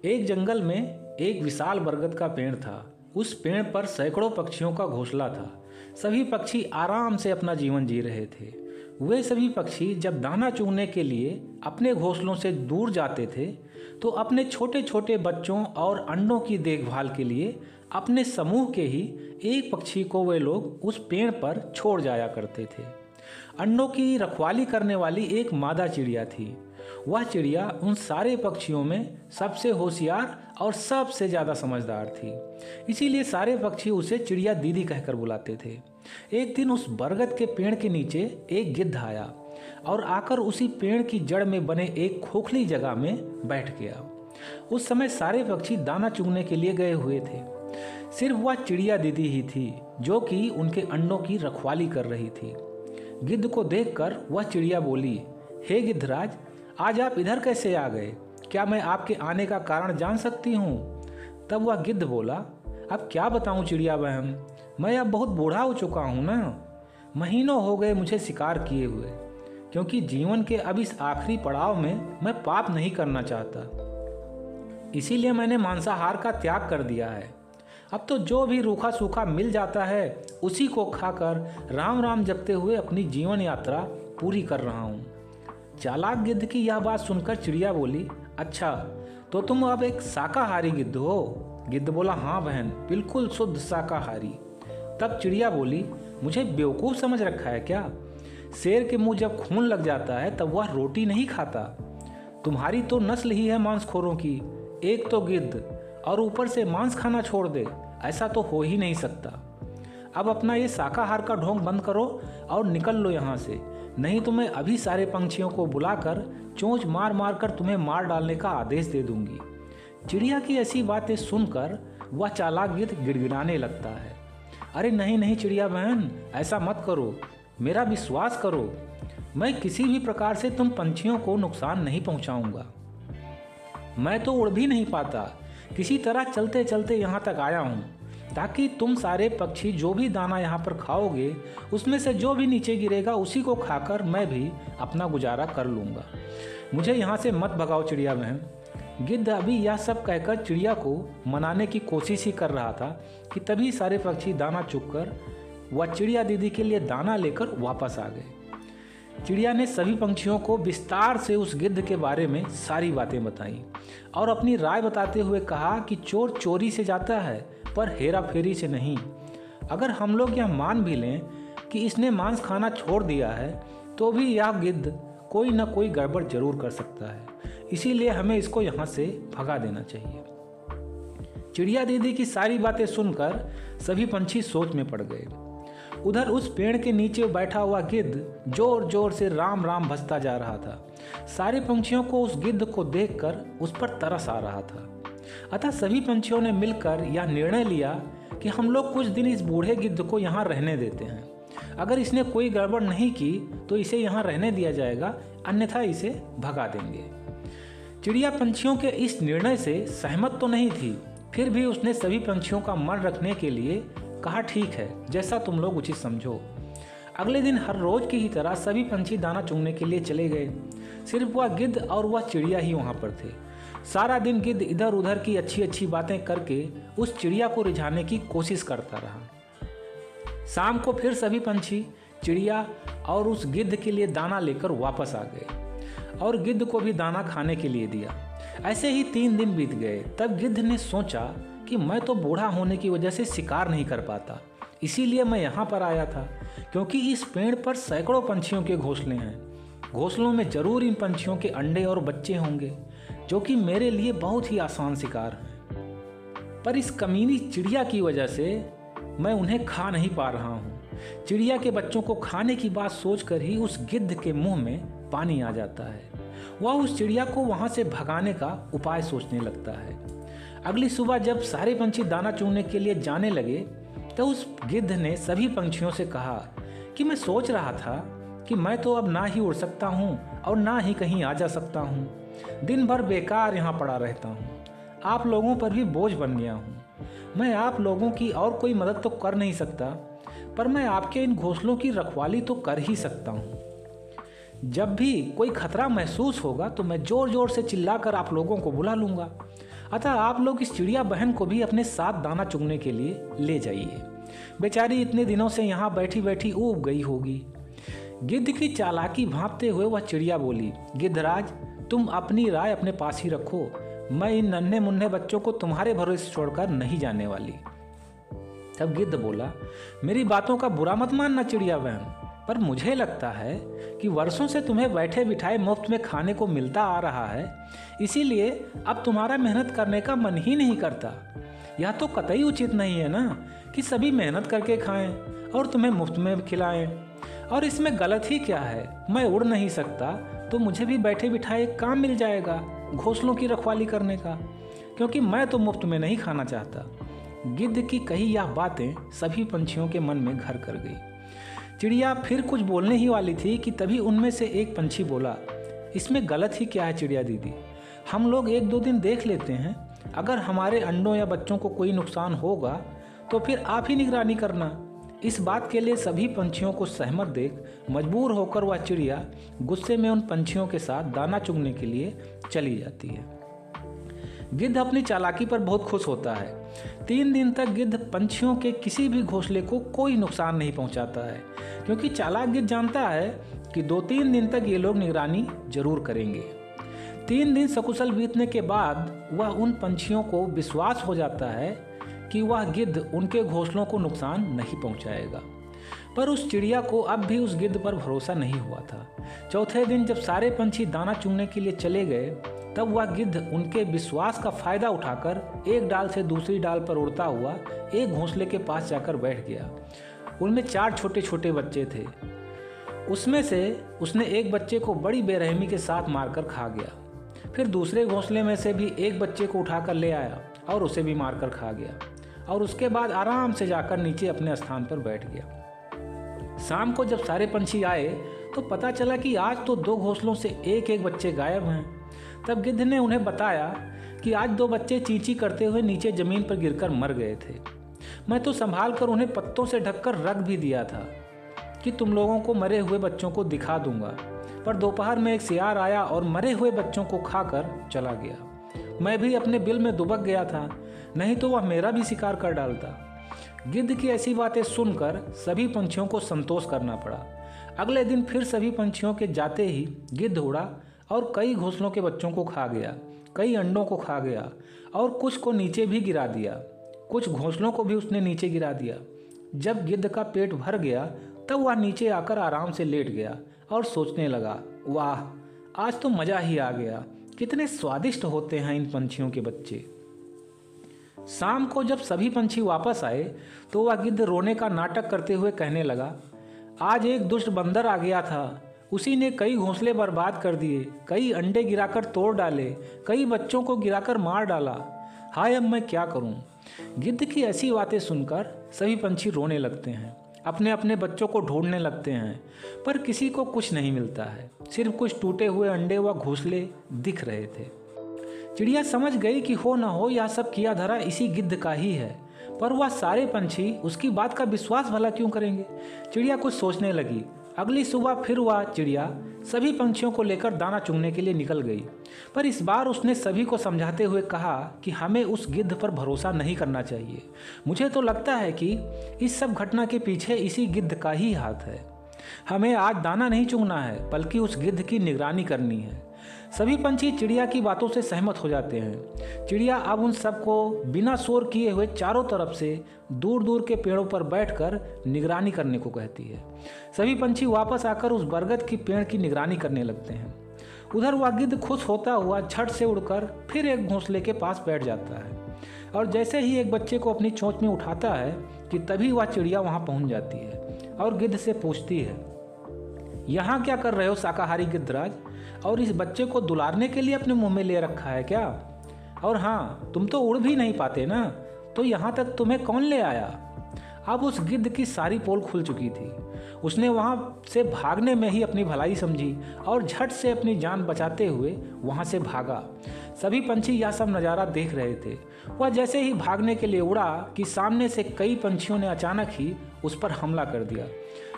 एक जंगल में एक विशाल बरगद का पेड़ था। उस पेड़ पर सैकड़ों पक्षियों का घोंसला था। सभी पक्षी आराम से अपना जीवन जी रहे थे। वे सभी पक्षी जब दाना चुगने के लिए अपने घोंसलों से दूर जाते थे तो अपने छोटे छोटे बच्चों और अंडों की देखभाल के लिए अपने समूह के ही एक पक्षी को वे लोग उस पेड़ पर छोड़ जाया करते थे। अंडों की रखवाली करने वाली एक मादा चिड़िया थी। वह चिड़िया उन सारे पक्षियों में सबसे होशियार और सबसे ज़्यादा समझदार थी, इसीलिए सारे पक्षी उसे चिड़िया दीदी कहकर बुलाते थे। एक दिन उस बरगद के पेड़ के नीचे एक गिद्ध आया और आकर उसी पेड़ की जड़ में बने एक खोखली जगह में बैठ गया। उस समय सारे पक्षी दाना चुगने के लिए गए हुए थे। सिर्फ वह चिड़िया दीदी ही थी जो कि उनके अंडों की रखवाली कर रही थी। गिद्ध को देखकर वह चिड़िया बोली, हे गिद्धराज, आज आप इधर कैसे आ गए? क्या मैं आपके आने का कारण जान सकती हूँ? तब वह गिद्ध बोला, अब क्या बताऊँ चिड़िया बहन, मैं अब बहुत बूढ़ा हो चुका हूँ ना। महीनों हो गए मुझे शिकार किए हुए, क्योंकि जीवन के अब इस आखिरी पड़ाव में मैं पाप नहीं करना चाहता। इसीलिए मैंने मांसाहार का त्याग कर दिया है। अब तो जो भी रूखा सूखा मिल जाता है उसी को खाकर राम राम जपते हुए अपनी जीवन यात्रा पूरी कर रहा हूँ। चालाक गिद्ध की यह बात सुनकर चिड़िया बोली, अच्छा तो तुम अब एक शाकाहारी गिद्ध हो? गिद्ध बोला, हाँ बहन, बिल्कुल शुद्ध शाकाहारी। तब चिड़िया बोली, मुझे बेवकूफ़ समझ रखा है क्या? शेर के मुंह जब खून लग जाता है तब वह रोटी नहीं खाता। तुम्हारी तो नस्ल ही है मांसखोरों की। एक तो गिद्ध और ऊपर से मांस खाना छोड़ दे, ऐसा तो हो ही नहीं सकता। अब अपना ये शाकाहार का ढोंग बंद करो और निकल लो यहाँ से, नहीं तो मैं अभी सारे पंछियों को बुलाकर चोंच मार मार कर तुम्हें मार डालने का आदेश दे दूंगी। चिड़िया की ऐसी बातें सुनकर वह चालाक गिद्ध गिड़गिड़ाने लगता है, अरे नहीं नहीं चिड़िया बहन, ऐसा मत करो, मेरा विश्वास करो, मैं किसी भी प्रकार से तुम पंछियों को नुकसान नहीं पहुंचाऊंगा। मैं तो उड़ भी नहीं पाता, किसी तरह चलते चलते यहाँ तक आया हूँ ताकि तुम सारे पक्षी जो भी दाना यहाँ पर खाओगे उसमें से जो भी नीचे गिरेगा उसी को खाकर मैं भी अपना गुजारा कर लूँगा। मुझे यहाँ से मत भगाओ चिड़िया बहन। गिद्ध अभी यह सब कहकर चिड़िया को मनाने की कोशिश ही कर रहा था कि तभी सारे पक्षी दाना चुगकर वह चिड़िया दीदी के लिए दाना लेकर वापस आ गए। चिड़िया ने सभी पंछियों को विस्तार से उस गिद्ध के बारे में सारी बातें बताईं और अपनी राय बताते हुए कहा कि चोर चोरी से जाता है पर हेरा फेरी से नहीं। अगर हम लोग यह मान भी लें कि इसने मांस खाना छोड़ दिया है तो भी यह गिद्ध कोई ना कोई गड़बड़ जरूर कर सकता है, इसीलिए हमें इसको यहाँ से भगा देना चाहिए। चिड़िया दीदी की सारी बातें सुनकर सभी पंछी सोच में पड़ गए। उधर उस पेड़ के नीचे बैठा हुआ गिद्ध जोर जोर से राम राम भसता जा रहा था। सारे पंछियों को उस गिद्ध को देखकर उस पर तरस आ रहा था। अतः सभी पंछियों ने मिलकर यह निर्णय लिया कि हम लोग कुछ दिन इस बूढ़े गिद्ध को यहाँ रहने देते हैं। अगर इसने कोई गड़बड़ नहीं की तो इसे यहाँ रहने दिया जाएगा, अन्यथा इसे भगा देंगे। चिड़िया पंछियों के इस निर्णय से सहमत तो नहीं थी, फिर भी उसने सभी पंछियों का मन रखने के लिए कहा, ठीक है, जैसा तुम लोग उचित समझो। अगले दिन हर रोज की ही तरह सभी पंछी दाना चुगने के लिए चले गए। सिर्फ वह गिद्ध और वह चिड़िया ही वहाँ पर थे। सारा दिन गिद्ध इधर उधर की अच्छी अच्छी बातें करके उस चिड़िया को रिझाने की कोशिश करता रहा। शाम को फिर सभी पंछी चिड़िया और उस गिद्ध के लिए दाना लेकर वापस आ गए और गिद्ध को भी दाना खाने के लिए दिया। ऐसे ही 3 दिन बीत गए। तब गिद्ध ने सोचा कि मैं तो बूढ़ा होने की वजह से शिकार नहीं कर पाता, इसीलिए मैं यहाँ पर आया था, क्योंकि इस पेड़ पर सैकड़ों पंछियों के घोंसले हैं। घोंसलों में जरूर इन पंछियों के अंडे और बच्चे होंगे जो कि मेरे लिए बहुत ही आसान शिकार हैं। पर इस कमीनी चिड़िया की वजह से मैं उन्हें खा नहीं पा रहा हूँ। चिड़िया के बच्चों को खाने की बात सोचकर ही उस गिद्ध के मुंह में पानी आ जाता है। वह उस चिड़िया को वहाँ से भगाने का उपाय सोचने लगता है। अगली सुबह जब सारे पंछी दाना चुगने के लिए जाने लगे तो उस गिद्ध ने सभी पंछियों से कहा कि मैं सोच रहा था कि मैं तो अब ना ही उड़ सकता हूँ और ना ही कहीं आ जा सकता हूँ। दिन भर बेकार यहाँ पड़ा रहता हूँ, आप लोगों पर भी बोझ बन गया हूँ। मैं आप लोगों की और कोई मदद तो कर नहीं सकता, पर मैं आपके इन घोंसलों की रखवाली तो कर ही सकता हूँ। जब भी कोई खतरा महसूस होगा तो मैं जोर जोर से चिल्लाकर आप लोगों को बुला लूँगा। अतः आप लोग इस चिड़िया बहन को भी अपने साथ दाना चुगने के लिए ले जाइए। बेचारी इतने दिनों से यहाँ बैठी बैठी ऊब गई होगी। गिद्ध की चालाकी भांपते हुए वह चिड़िया बोली, गिद्धराज, तुम अपनी राय अपने पास ही रखो, मैं इन नन्हे मुन्ने बच्चों को तुम्हारे भरोसे छोड़कर नहीं जाने वाली। तब गिद्ध बोला, मेरी बातों का बुरा मत मानना चिड़िया बहन, पर मुझे लगता है कि वर्षों से तुम्हें बैठे बिठाए मुफ्त में खाने को मिलता आ रहा है, इसीलिए अब तुम्हारा मेहनत करने का मन ही नहीं करता। यह तो कतई उचित नहीं है ना कि सभी मेहनत करके खाएं और तुम्हें मुफ्त में खिलाएं। और इसमें गलत ही क्या है? मैं उड़ नहीं सकता तो मुझे भी बैठे बिठाए काम मिल जाएगा घोंसलों की रखवाली करने का, क्योंकि मैं तो मुफ्त में नहीं खाना चाहता। गिद्ध की कही यह बातें सभी पंछियों के मन में घर कर गई। चिड़िया फिर कुछ बोलने ही वाली थी कि तभी उनमें से एक पंछी बोला, इसमें गलत ही क्या है चिड़िया दीदी, हम लोग 1-2 दिन देख लेते हैं, अगर हमारे अंडों या बच्चों को कोई नुकसान होगा तो फिर आप ही निगरानी करना। इस बात के लिए सभी पंछियों को सहमत देख मजबूर होकर वह चिड़िया गुस्से में उन पंछियों के साथ दाना चुगने के लिए चली जाती है। गिद्ध अपनी चालाकी पर बहुत खुश होता है। 3 दिन तक गिद्ध पंछियों के किसी भी घोंसले को कोई नुकसान नहीं पहुंचाता है, क्योंकि चालाक गिद्ध जानता है कि 2-3 दिन तक ये लोग निगरानी जरूर करेंगे। 3 दिन सकुशल बीतने के बाद वह उन पंछियों को विश्वास हो जाता है कि वह गिद्ध उनके घोंसलों को नुकसान नहीं पहुंचाएगा। पर उस चिड़िया को अब भी उस गिद्ध पर भरोसा नहीं हुआ था। चौथे दिन जब सारे पंछी दाना चुगने के लिए चले गए, तब वह गिद्ध उनके विश्वास का फायदा उठाकर एक डाल से दूसरी डाल पर उड़ता हुआ एक घोंसले के पास जाकर बैठ गया। उनमें 4 छोटे छोटे बच्चे थे। उसमें से उसने एक बच्चे को बड़ी बेरहमी के साथ मारकर खा गया। फिर दूसरे घोंसले में से भी एक बच्चे को उठाकर ले आया और उसे भी मारकर खा गया, और उसके बाद आराम से जाकर नीचे अपने स्थान पर बैठ गया। शाम को जब सारे पंछी आए तो पता चला कि आज तो 2 घोंसलों से एक बच्चे गायब हैं। तब गिद्ध ने उन्हें बताया कि आज 2 बच्चे चींची करते हुए नीचे जमीन पर गिरकर मर गए थे। मैं तो संभाल कर उन्हें पत्तों से ढककर रख भी दिया था कि तुम लोगों को मरे हुए बच्चों को दिखा दूंगा, पर दोपहर में एक सियार आया और मरे हुए बच्चों को खाकर चला गया। मैं भी अपने बिल में दुबक गया था, नहीं तो वह मेरा भी शिकार कर डालता। गिद्ध की ऐसी बातें सुनकर सभी पंछियों को संतोष करना पड़ा। अगले दिन फिर सभी पंछियों के जाते ही गिद्ध उड़ा और कई घोंसलों के बच्चों को खा गया, कई अंडों को खा गया और कुछ को नीचे भी गिरा दिया। कुछ घोंसलों को भी उसने नीचे गिरा दिया। जब गिद्ध का पेट भर गया तब वह नीचे आकर आराम से लेट गया और सोचने लगा, वाह, आज तो मज़ा ही आ गया, कितने स्वादिष्ट होते हैं इन पंछियों के बच्चे। शाम को जब सभी पंछी वापस आए तो वह गिद्ध रोने का नाटक करते हुए कहने लगा, आज एक दुष्ट बंदर आ गया था, उसी ने कई घोंसले बर्बाद कर दिए, कई अंडे गिराकर तोड़ डाले, कई बच्चों को गिराकर मार डाला। हाय, अब मैं क्या करूं? गिद्ध की ऐसी बातें सुनकर सभी पंछी रोने लगते हैं, अपने अपने बच्चों को ढूंढने लगते हैं, पर किसी को कुछ नहीं मिलता है। सिर्फ कुछ टूटे हुए अंडे व घोंसले दिख रहे थे। चिड़िया समझ गई कि हो न हो यह सब किया धरा इसी गिद्ध का ही है, पर वह सारे पंछी उसकी बात का विश्वास भला क्यों करेंगे? चिड़िया कुछ सोचने लगी। अगली सुबह फिर वह चिड़िया सभी पंछियों को लेकर दाना चुगने के लिए निकल गई, पर इस बार उसने सभी को समझाते हुए कहा कि हमें उस गिद्ध पर भरोसा नहीं करना चाहिए। मुझे तो लगता है कि इस सब घटना के पीछे इसी गिद्ध का ही हाथ है। हमें आज दाना नहीं चुगना है, बल्कि उस गिद्ध की निगरानी करनी है। सभी पंछी चिड़िया की बातों से सहमत हो जाते हैं। चिड़िया अब उन सबको बिना शोर किए हुए चारों तरफ से दूर दूर के पेड़ों पर बैठकर निगरानी करने को कहती है। सभी पंछी वापस आकर उस बरगद की पेड़ की निगरानी करने लगते हैं। उधर वह गिद्ध खुश होता हुआ झट से उड़कर फिर एक घोंसले के पास बैठ जाता है, और जैसे ही एक बच्चे को अपनी चोंच में उठाता है कि तभी वह चिड़िया वहाँ पहुँच जाती है और गिद्ध से पूछती है, यहाँ क्या कर रहे हो शाकाहारी गिद्धराज? और इस बच्चे को दुलारने के लिए अपने मुंह में ले रखा है क्या? और हाँ, तुम तो उड़ भी नहीं पाते ना, तो यहाँ तक तुम्हें कौन ले आया? अब उस गिद्ध की सारी पोल खुल चुकी थी। उसने वहाँ से भागने में ही अपनी भलाई समझी और झट से अपनी जान बचाते हुए वहाँ से भागा। सभी पंछी यह सब नज़ारा देख रहे थे। वह जैसे ही भागने के लिए उड़ा कि सामने से कई पंछियों ने अचानक ही उस पर हमला कर दिया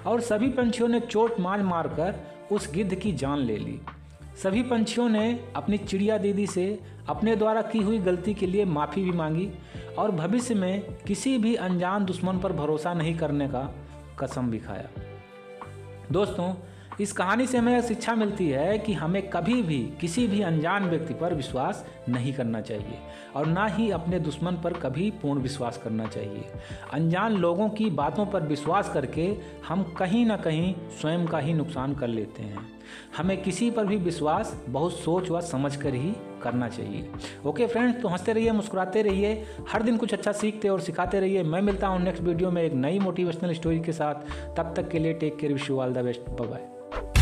और सभी पंछियों ने चोट मार मार कर उस गिद्ध की जान ले ली। सभी पंछियों ने अपनी चिड़िया दीदी से अपने द्वारा की हुई गलती के लिए माफ़ी भी मांगी और भविष्य में किसी भी अनजान दुश्मन पर भरोसा नहीं करने का कसम भी खाया। दोस्तों, इस कहानी से हमें शिक्षा मिलती है कि हमें कभी भी किसी भी अनजान व्यक्ति पर विश्वास नहीं करना चाहिए और ना ही अपने दुश्मन पर कभी पूर्ण विश्वास करना चाहिए। अनजान लोगों की बातों पर विश्वास करके हम कहीं ना कहीं स्वयं का ही नुकसान कर लेते हैं। हमें किसी पर भी विश्वास बहुत सोच व समझ कर ही करना चाहिए। ओके फ्रेंड्स, तो हंसते रहिए, मुस्कुराते रहिए, हर दिन कुछ अच्छा सीखते और सिखाते रहिए। मैं मिलता हूँ नेक्स्ट वीडियो में एक नई मोटिवेशनल स्टोरी के साथ। तब तक के लिए take care, wish you all the best, bye bye.